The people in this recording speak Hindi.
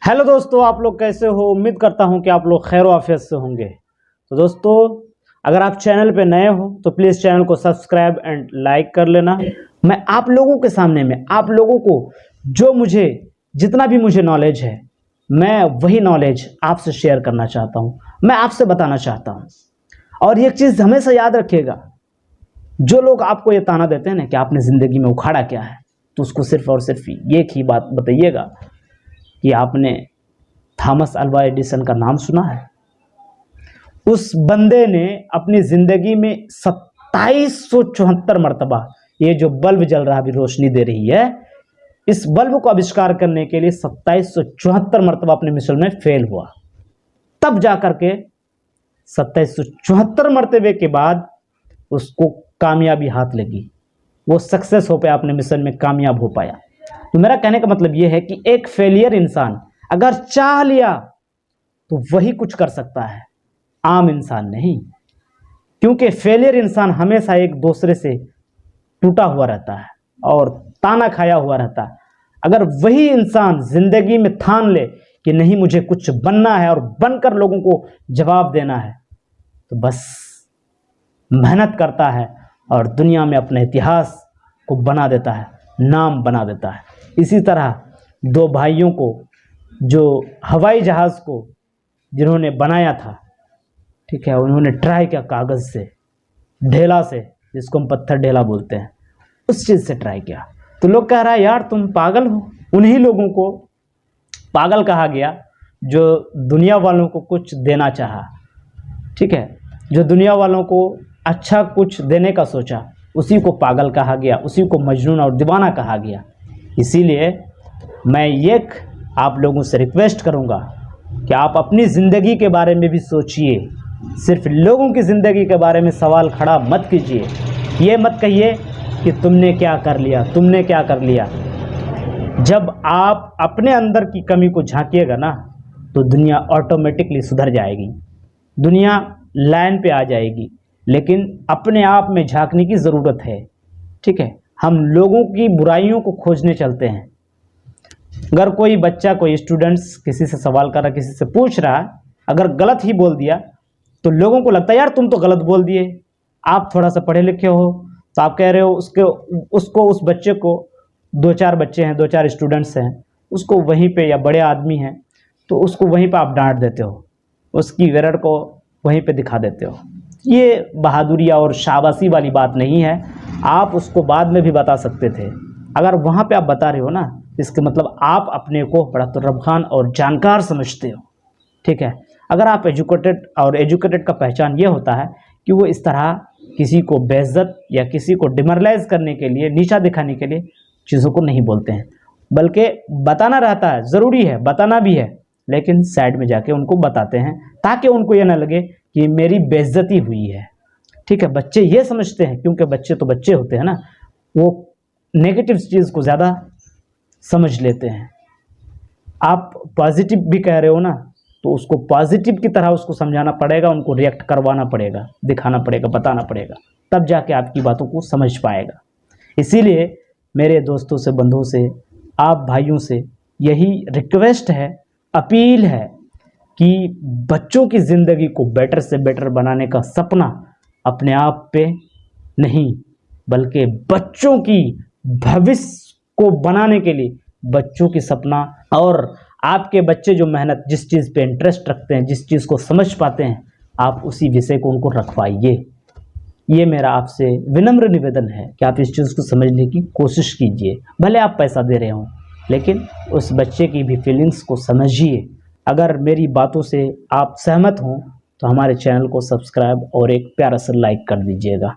हेलो दोस्तों, आप लोग कैसे हो। उम्मीद करता हूं कि आप लोग खैर आफियत से होंगे। तो दोस्तों, अगर आप चैनल पे नए हो तो प्लीज़ चैनल को सब्सक्राइब एंड लाइक कर लेना। मैं आप लोगों के सामने में आप लोगों को जितना भी मुझे नॉलेज है, मैं वही नॉलेज आपसे शेयर करना चाहता हूं, मैं आपसे बताना चाहता हूं। और एक चीज़ हमेशा याद रखिएगा, जो लोग आपको ये ताना देते हैं ना कि आपने ज़िंदगी में उखाड़ा क्या है, तो उसको सिर्फ और सिर्फ एक ही बात बताइएगा कि आपने थॉमस अल्वा एडिसन का नाम सुना है। उस बंदे ने अपनी ज़िंदगी में 2774 मरतबा, ये जो बल्ब जल रहा अभी रोशनी दे रही है, इस बल्ब को आविष्कार करने के लिए 2774 मरतबा अपने मिशन में फेल हुआ। तब जाकर के 2774 मरतबे के बाद उसको कामयाबी हाथ लगी, वो सक्सेस हो पाया, अपने मिशन में कामयाब हो पाया। तो मेरा कहने का मतलब ये है कि एक फेलियर इंसान अगर चाह लिया तो वही कुछ कर सकता है, आम इंसान नहीं। क्योंकि फेलियर इंसान हमेशा एक दूसरे से टूटा हुआ रहता है और ताना खाया हुआ रहता है। अगर वही इंसान जिंदगी में ठान ले कि नहीं, मुझे कुछ बनना है और बनकर लोगों को जवाब देना है, तो बस मेहनत करता है और दुनिया में अपने इतिहास को बना देता है, नाम बना देता है। इसी तरह दो भाइयों को, जो हवाई जहाज़ को जिन्होंने बनाया था, ठीक है, उन्होंने ट्राई किया कागज़ से, ढेला से, जिसको हम पत्थर ढेला बोलते हैं, उस चीज़ से ट्राई किया। तो लोग कह रहा है यार तुम पागल हो। उन्हीं लोगों को पागल कहा गया जो दुनिया वालों को कुछ देना चाहा, ठीक है, जो दुनिया वालों को अच्छा कुछ देने का सोचा, उसी को पागल कहा गया, उसी को मजनून और दीवाना कहा गया। इसीलिए मैं आप लोगों से रिक्वेस्ट करूंगा कि आप अपनी ज़िंदगी के बारे में भी सोचिए, सिर्फ लोगों की ज़िंदगी के बारे में सवाल खड़ा मत कीजिए। ये मत कहिए कि तुमने क्या कर लिया, तुमने क्या कर लिया। जब आप अपने अंदर की कमी को झांकिएगा ना, तो दुनिया ऑटोमेटिकली सुधर जाएगी, दुनिया लाइन पे आ जाएगी। लेकिन अपने आप में झांकने की ज़रूरत है, ठीक है। हम लोगों की बुराइयों को खोजने चलते हैं। अगर कोई बच्चा, कोई स्टूडेंट्स किसी से सवाल कर रहा, किसी से पूछ रहा, अगर गलत ही बोल दिया तो लोगों को लगता है यार तुम तो गलत बोल दिए। आप थोड़ा सा पढ़े लिखे हो तो आप कह रहे हो उस बच्चे को, 2-4 बच्चे हैं, 2-4 स्टूडेंट्स हैं, उसको वहीं पे, या बड़े आदमी हैं तो उसको वहीं पे आप डांट देते हो, उसकी वेरड़ को वहीं पे दिखा देते हो। ये बहादुरिया और शाबाशी वाली बात नहीं है। आप उसको बाद में भी बता सकते थे। अगर वहाँ पे आप बता रहे हो ना, इसके मतलब आप अपने को बड़ा तुर्रबखान और जानकार समझते हो, ठीक है। अगर आप एजुकेटेड का पहचान ये होता है कि वो इस तरह किसी को बेइज्जत या किसी को डिमोरलाइज करने के लिए, नीचा दिखाने के लिए चीज़ों को नहीं बोलते हैं, बल्कि बताना रहता है, ज़रूरी है, बताना भी है, लेकिन साइड में जाके उनको बताते हैं ताकि उनको ये ना लगे कि मेरी बेइज्जती हुई है, ठीक है। बच्चे ये समझते हैं, क्योंकि बच्चे तो बच्चे होते हैं ना, वो नेगेटिव चीज़ को ज़्यादा समझ लेते हैं। आप पॉजिटिव भी कह रहे हो ना, तो उसको पॉजिटिव की तरह उसको समझाना पड़ेगा, उनको रिएक्ट करवाना पड़ेगा, दिखाना पड़ेगा, बताना पड़ेगा, तब जाके आपकी बातों को समझ पाएगा। इसीलिए मेरे दोस्तों से, बंधुओं से, आप भाइयों से यही रिक्वेस्ट है, अपील है कि बच्चों की ज़िंदगी को बेटर से बेटर बनाने का सपना अपने आप पे नहीं, बल्कि बच्चों की भविष्य को बनाने के लिए बच्चों की सपना, और आपके बच्चे जो मेहनत, जिस चीज़ पे इंटरेस्ट रखते हैं, जिस चीज़ को समझ पाते हैं, आप उसी विषय को उनको रखवाइए। ये मेरा आपसे विनम्र निवेदन है कि आप इस चीज़ को समझने की कोशिश कीजिए। भले आप पैसा दे रहे हों, लेकिन उस बच्चे की भी फीलिंग्स को समझिए। अगर मेरी बातों से आप सहमत हों तो हमारे चैनल को सब्सक्राइब और एक प्यारा सा लाइक कर दीजिएगा।